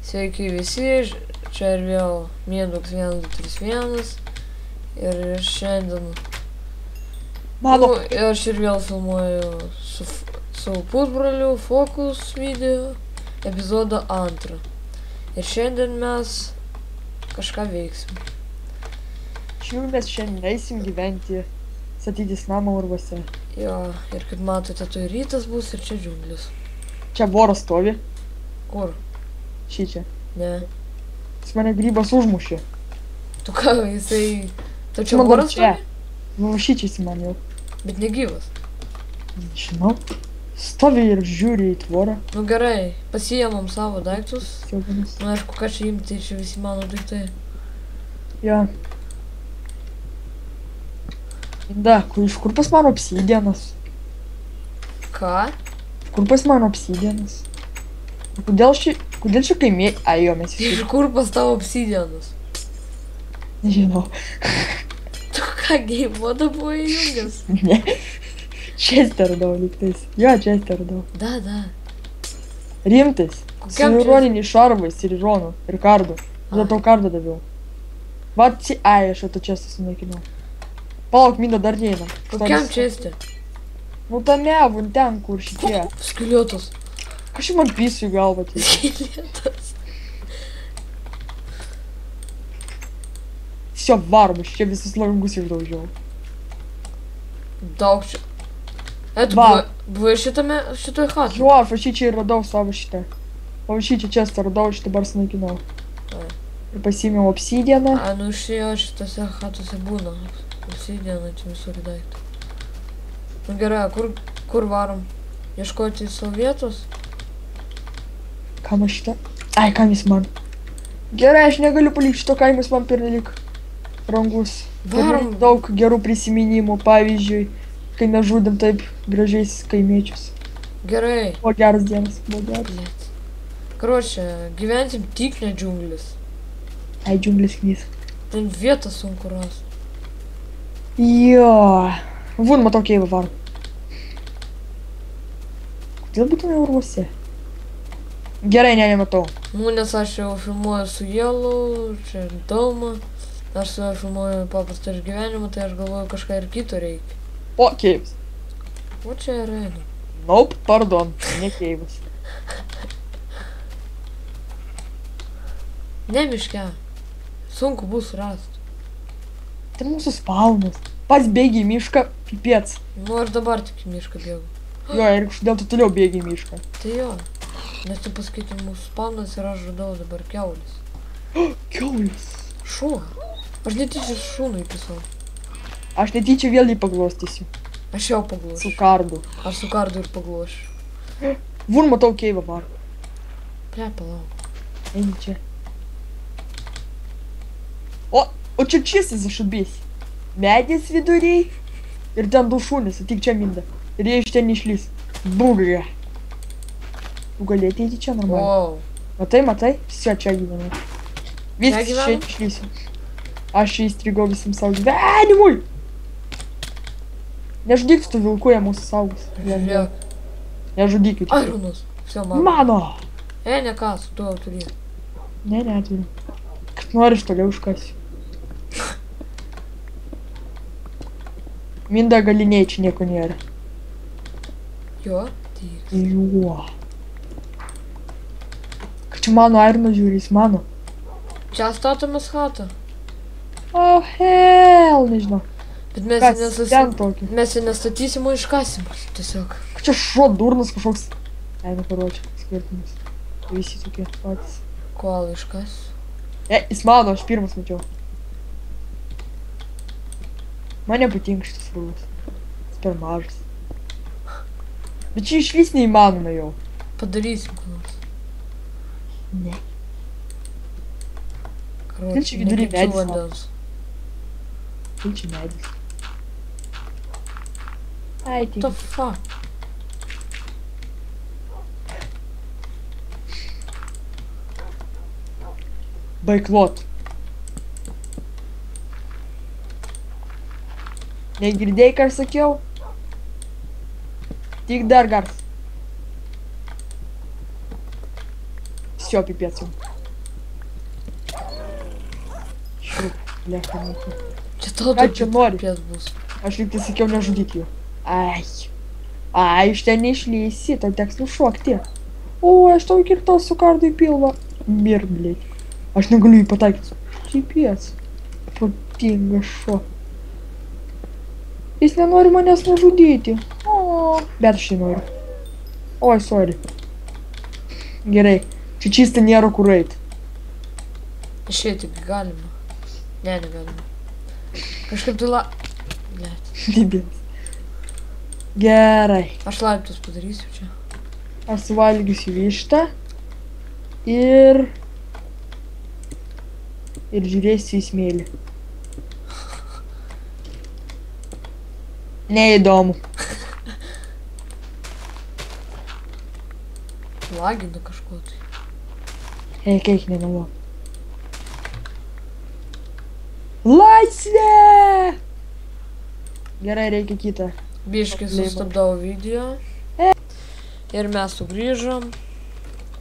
Sveiki visi, čia ir vėl Mėnuks 1231 ir šiandien aš ir vėl filmuoju su pusbroliu Focus video epizodą 2 ir šiandien mes kažką veiksim. Mes šiandien eisim gyventi, statytis namą urvuose. Jo, ir kaip matote, tai rytas bus ir čia džiunglis. Čia voras stovi. Kur? Šičia. Ne. Jis mane grybas užmušė. Tu ką, jisai... Tu čia voras stovi? Nu, šičia jis man jau. Bet negyvas. Žinau. Stovi ir žiūri į tvorą. Nu gerai, pasiėmam savo daiktus. Siaubanas. Nu aišku, ką čia imti, čia visi mano daiktai. Jo. Da, iš kur pas mano obsidianas? Ką? Kur pas mano obsidianas? Kodėl čia kaimė... Ai, jo, mes visi... Iš kur pas tavo obsidianas? Nežinau. Tu ką, game modą buvo įjungęs? Ne. Čia radau lygtais. Jo, čia radau. Da. Rimtais. Su ironiniais šarvais ir ironu. Ir kardu. Tada tau kardą daviau. Va, ai, aš to čia susinaikinau. Palauk, Minda dar neina. Kokiam česti? Nu tame, vun ten, kur šitie. Skiliotas. Kažkaip man pisiu į galvą. Skiliotas. Tiesiog varmus, čia visus langus išdaužiau. Daug čia. Tu buvai šitoj chatui? Jo, aš šičia ir radau savo šitą. O šičia čestą radau, šitą bar sunaikinau. Ir pasiėmiau obsidianą. A, nu šio šitose chatose būna. Obsidianą, čia visur daiktų. Nu gerai, kur varom? Ieškoti savo vietos? Kam aš šitą? Ai, kam jis man? Gerai, aš negaliu palikti šito kaimus man pernelik rangus. Varom. Daug gerų prisiminimų, pavyzdžiui, kai mes žudėm taip gražiais kaimiečius. Gerai. Buvo geras dienas, buvo geras. Karočią, gyvensim tik ne džiunglis. Ai, džiunglis knys. Ten vietą sunku rasti. Jo. Vun, matau keivą varom. Kodėl būtume urvuose? Gerai, nematau. Nu, nes aš jau filmuoju su Yellow, čia Dauma. Aš su juo filmuoju paprastą išgyvenimą, tai aš galvoju kažką ir kito reikia. O, keivas. O čia yra. Nope, pardon, ne keivas. Ne miške. Sunku bus rasti. Tai mūsų spaunas. Pats bėgi į mišką, pipėts. Nu, aš dabar tik į mišką bėgu. Jo, ir kažkodėl tu toliau bėgi į mišką. Tai jo. Nes tu paskaitai mūsų spaunas ir aš žudau dabar kiaulis. Kiaulis. Šuo. Aš netyčia šūnui įpisau. Aš netyčia vėl jį paglostysiu. Aš jau paglošiu. Su kardu. Aš su kardu ir paglošiu. Vun, matau keivą var. Ple, palauk. Eini čia. O čia čisi zašubės. Medės viduriai. Ir ten du šunys, tik čia Minda. Ir jie iš ten išlys. Būgrė. Tu gali ateiti čia normaliai. Wow. Matai? Visi čia gyvenu. Viskas čia išlysiu. Aš čia įstrigau visam savo gyvenimui. Nežudyk tu vilku, jie mūsų saugus. Žiūrėk. Nežudykit. Ironus. Все, Mano. Ne kas, tu jau turi. Ne, neturiu. Kad nori iš toliau užkasiu. Minda galiniai čia nieko nėra. Jo? Tik. Jo. Kad čia mano Ironas žiūri, jis mano. Čia statomės chatą. Oh, hell, nežinau. Bet mes ten tokį. Mes jį nestatysim, o iškasim. Tiesiog. Kad čia šuo durnas kažkoks. Ai, nu, karočią, skirtumas. Visi tokie patys. Kol iškas. Jis mano, aš pirmas mačiau. Man nepatinka šitas rūvas. Jis per mažas. Bet čia išvis neįmanoma jau. Padarysim ką nors. Ne. Karočią, čia vidury nekirčiu medis vandens. Tai čia medis. Ai, What the tik. fuck? Baiklot. Negirdėjai, ką aš sakiau? Tik dar gars. Всё, пипец. Blecha, mucha. Čia tau Ką čia nori? pės bus. Aš lyg tai sakiau nežudyk jų. Ai. Ai, iš ten neišlysi, tau teks nušokti. O, aš tau kirtau su kardu į pilvą. Mir, blėt. Aš negaliu jį pataikyti. Čipies. Protingas šuo. Jis nenori manęs nužudyti. O, bet aš jį noriu. Oi, sorry. Gerai. Čia čista nėra kur eit. Išėti galima. Ne, negalima. Kažkaip tai Blet. Dibės. Gerai. Aš laiptus padarysiu čia. Aš suvalgysiu vištą. Ir žiūrėsiu į smėlį. Neįdomu. Laginu kažko tai. Eik, nenalo. Laisvė! Gerai, reikia kitą. Biškai sustabdau video. Ir mes sugrįžom.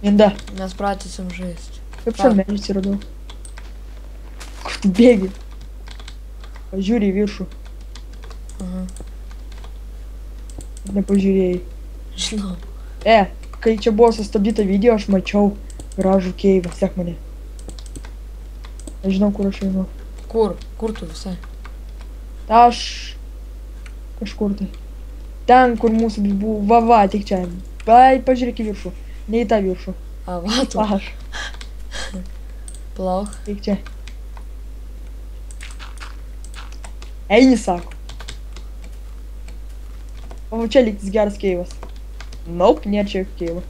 Inda. Mes pratęsim žaisti. Kaip šalmelis radau. Kur tu bėgi? Pažiūrė į viršų. Aha. Nepažiūrėjai. Žinau. Kai čia buvo sustabdyta video, aš mačiau gražų keivą. Sek mane. Aš žinau, kur aš einu. Kur? Kur tu visai? Aš kažkur tai. Ten, kur mūsų buvo. Va, tik čia. Vai, pažiūrėk į viršų. Ne į tą viršų. A, va tu. Aš. Plauk. Tik čia. Eini, sako. O čia lygtis geras keivas. Naup, nėra čia jokio keivo.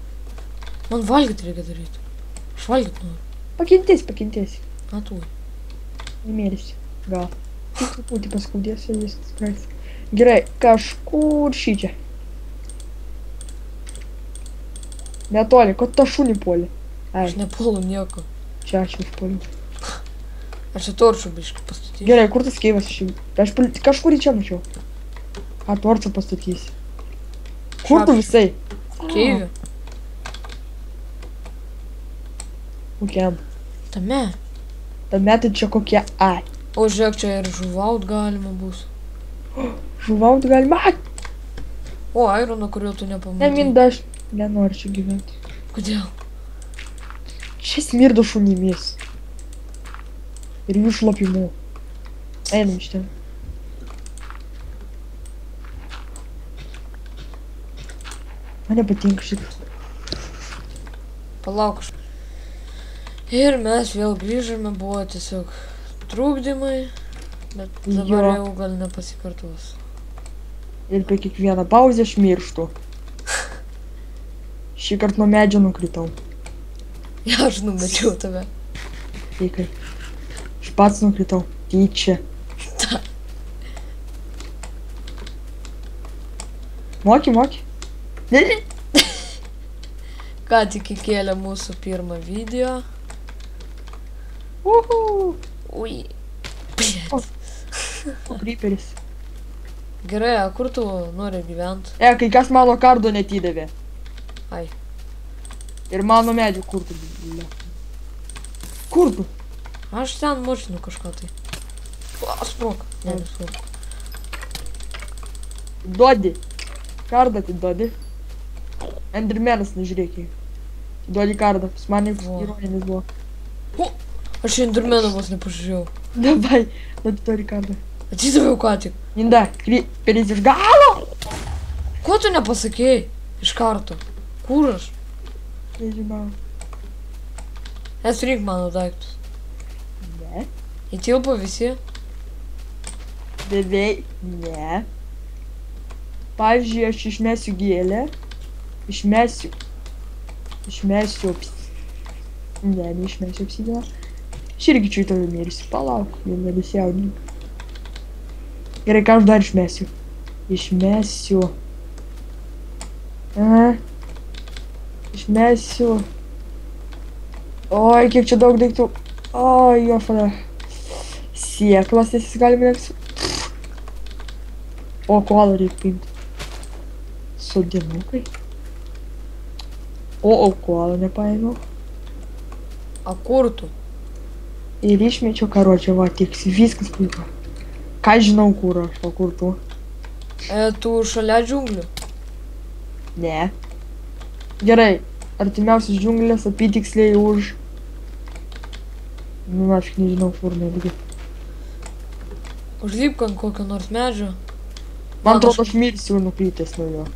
Man valgyti reikia daryti. Aš valgyti noriu. Pakentėsi. A, tu. Nemėlysi. Gal. Tik truputį paskaudės ir viskas praeis. Gerai, kažkur šičia. Netoli, kad ta šunį puolė. Ai, Aš nepuolu nieko. čia aš užpuoliu. Aš čia torčių biškai pastatysiu. Gerai, kur tas keivas šiaip? Aš kažkur į čia mačiau. Ką torčių pastatysi? Kur tu visai? Keivė. Kokiam? Tame. Tame tai čia kokie. Ai. O žiūrėk, čia ir žuvaut galima bus. Žuvaut galima. Ai, O, airono, kurio tu nepamatai. Minda, aš nenoriu čia gyventi. Kodėl? Čia smirdo šunimis. Ir jų šlapimu. Einam iš ten. Man nepatinka šitą. Palauk. Ir mes vėl grįžome, buvo tiesiog trukdymai. Bet dabar jau gal nepasikartos. Ir per kiekvieną pauzę aš mirštu. Šį kartą nuo medžio nukritau. Ja, aš numečiau tave. Teikai. Aš pats nukritau. Tyčia. Moki. Ką tik įkėlė mūsų pirmą video. Uhu. Ui. O creeperis. Gerai, a kur tu nori gyventi? Kai kas mano kardo netidavė. Ai. Ir mano medžių kur tu? Kur tu? Aš ten mašinu kažką tai. Sprok. Ne, nesprok. Duodi. Kardą atiduodi. Endermenas, nežiūrėk jį. Duodi kardą. Pas mane ironinis buvo. Aš endermeną vos nepažiūrėjau. Davai, duodi duodi kardą. Atidaviau ką tik. Inda, creeperis iš galo. Ko tu nepasakėjai? Iš karto. Kur aš? Nežinau. Rink mano daiktus. Ne. Įtilpo visi? Beveik ne. Pavyzdžiui, aš išmesiu gėlę. Išmesiu. Ne, neišmesiu apsidėlą. Aš irgi čia į tave mirsiu. Palauk, jau nebesijaudink. Gerai, ką aš dar išmesiu? Išmesiu. Išmesiu. Oi, kiek čia daug daiktų. Oi, jo fada. Sieklas, nes jis gali mėgsiu. O, koalą reikia paimti. Sodinukai. O, koalą nepaėmiau. A kur tu? Ir išmečiau, karočią, va, tiks, viskas puiku. Ką žinau, kur aš, o kur tu? Tu šalia džiunglių? Ne. Gerai, artimiausias džiunglės apytiksliai už... Nu, aš nežinau, kur netgi. Užlipk ant kokio nors medžio. Man atrodo, aš mirsiu nukrytęs nuo jo.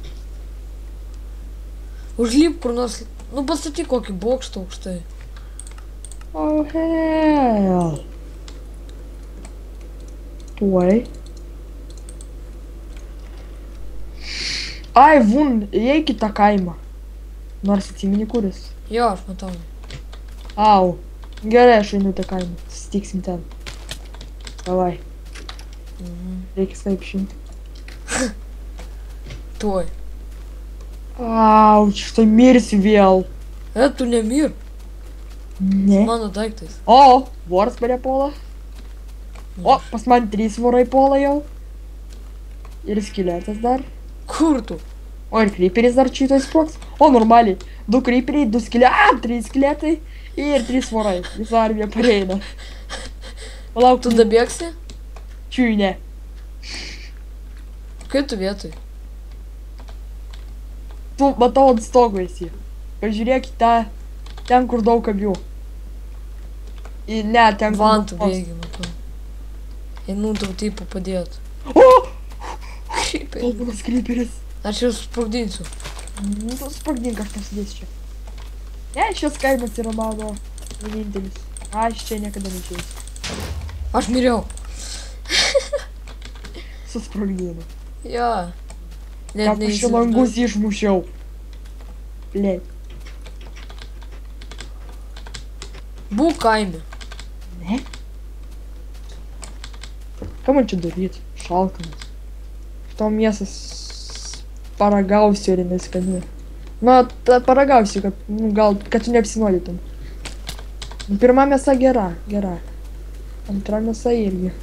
Užlipk kur nors... Nu, pastatyk kokį bokštą aukštai. Oh, hell. Tuoj. Ai, vun, įeik į tą kaimą. Nors atsimeni kuris. Jo, aš matau. Au. Gerai, aš einu į tą kaimą. Susitiksim ten. Davai. Reikia taip šimti. Tuoj. Au, štai mirsi vėl. Tu nemir. Ne. Mano daiktais. O, voras mane puola. O, pas man 3 vorai puola jau. Ir skeletas dar. Kur tu? O, ir kryperis dar čia sprogs. O, normaliai. 2 kryperiai, 2 skeletai. 3 skeletai. Ir 3 vorai. Visa armija pareina. Palauk, Tu dabėgsi? Čiui, ne. Kai tu vietoj? Tu, matau, ant stogo esi. Pažiūrėk į tą, ten, kur daug abių. Ne, ten, kur Vantų daug bėgi, matau. Einu tau tipo padėt. O! Šiaip. Palbunas kryperis. Aš jau sprogdinsiu. Nu, tu sprogdink, aš pasidėsiu čia. Ne, šis kaimas yra mano vienintelis. Aš čia niekada neišeisiu. Aš miriau. Susprogdinu. Jo. Ką aš čia langus išmušiau. Blėt. Būk kaime. Ne? Ką man čia daryt? Šalkanas. To mėsas paragausiu ir neskaniu. Na, paragausiu, kad, nu, gal, kad tu neapsinuodytum. Pirma mėsa gera. Antra mėsa irgi.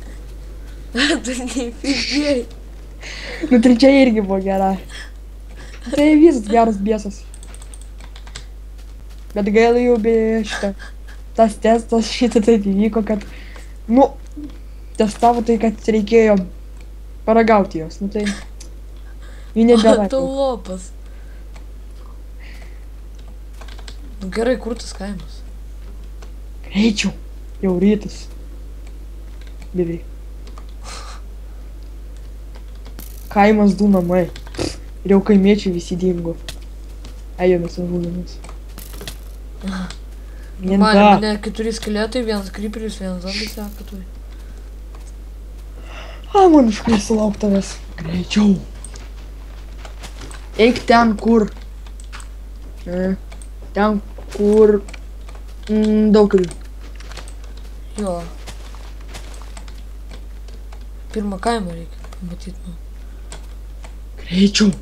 Tu neįfigėjai. Nu, trečia irgi buvo gera. Tai visas geras biesas. Bet gaila jau be šitą. Tas testas šitą taip įvyko, kad... Nu, testavo tai, kad reikėjo paragauti jos. Nu tai... Jų nebėra. Tu lopas. Nu gerai, kur tas kaimas? Greičiau. Jau rytas. Beveik. Kaimas 2 namai. Ir jau kaimiečiai visi dingo. Ejomės žudomės. Mane 4 skeletai, 1 kryperis, 1 zombis seka tu. A, man užkris lauk tavęs. Greičiau. Eik ten, kur. Ten, kur. Daug karių. Jo. Pirmą kaimą reikia pamatyti, nu. Greičiau.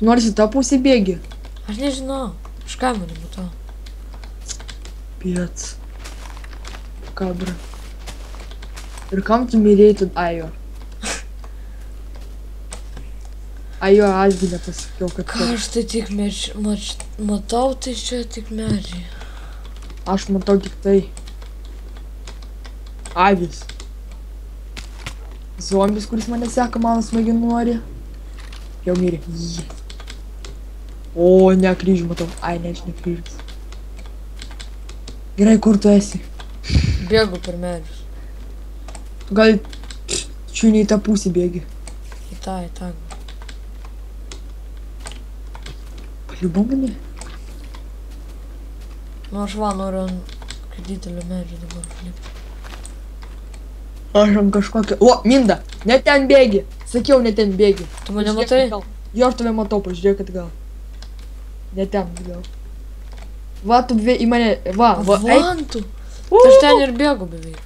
Norisi tą pusę bėgi. Aš nežinau. Aš kaimą nematau. Piec. Kabra. Ir kam tu mirėjai tu? Ajo. Ajo, asgi nepasakiau, kad... Ką aš tai tik matau, tai čia tik medžiai. Aš matau tik tai. Avis. Zombis, kuris mane seka, mano smegenų nori. Jau mirė. O, ne kryžių matau. Ai, ne, aš ne kryžius. Gerai, kur tu esi? Bėgu per medžius. Gal čia ne į tą pusę bėgi. Į tą. Paliubo mane? Nu aš va noriu ant kokio didelio medžio dabar užlipti. Aš ant kažkokio... O, Minda! Ne ten bėgi! Sakiau, ne ten bėgi. Tu mane matai? Jo, aš tave matau, pažiūrėk atgal. Ne ten, gal. Va, tu į mane... Va, eik. Vantų! Tai aš ten ir bėgu beveik.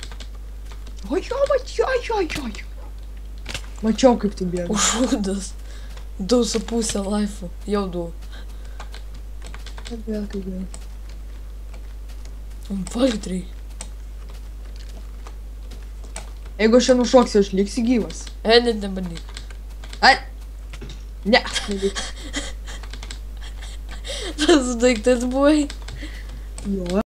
O jo, mačiau. Mačiau, kaip tu bėgi. Užūdas. 2,5 laifų. Jau 2. Vėl kaip vėl. Valgyt reikia. Jeigu aš čia nušoksiu, aš liksiu gyvas. Net nebandyk. Ai! Ne, nevyk. Tas daiktas buvai. Jo.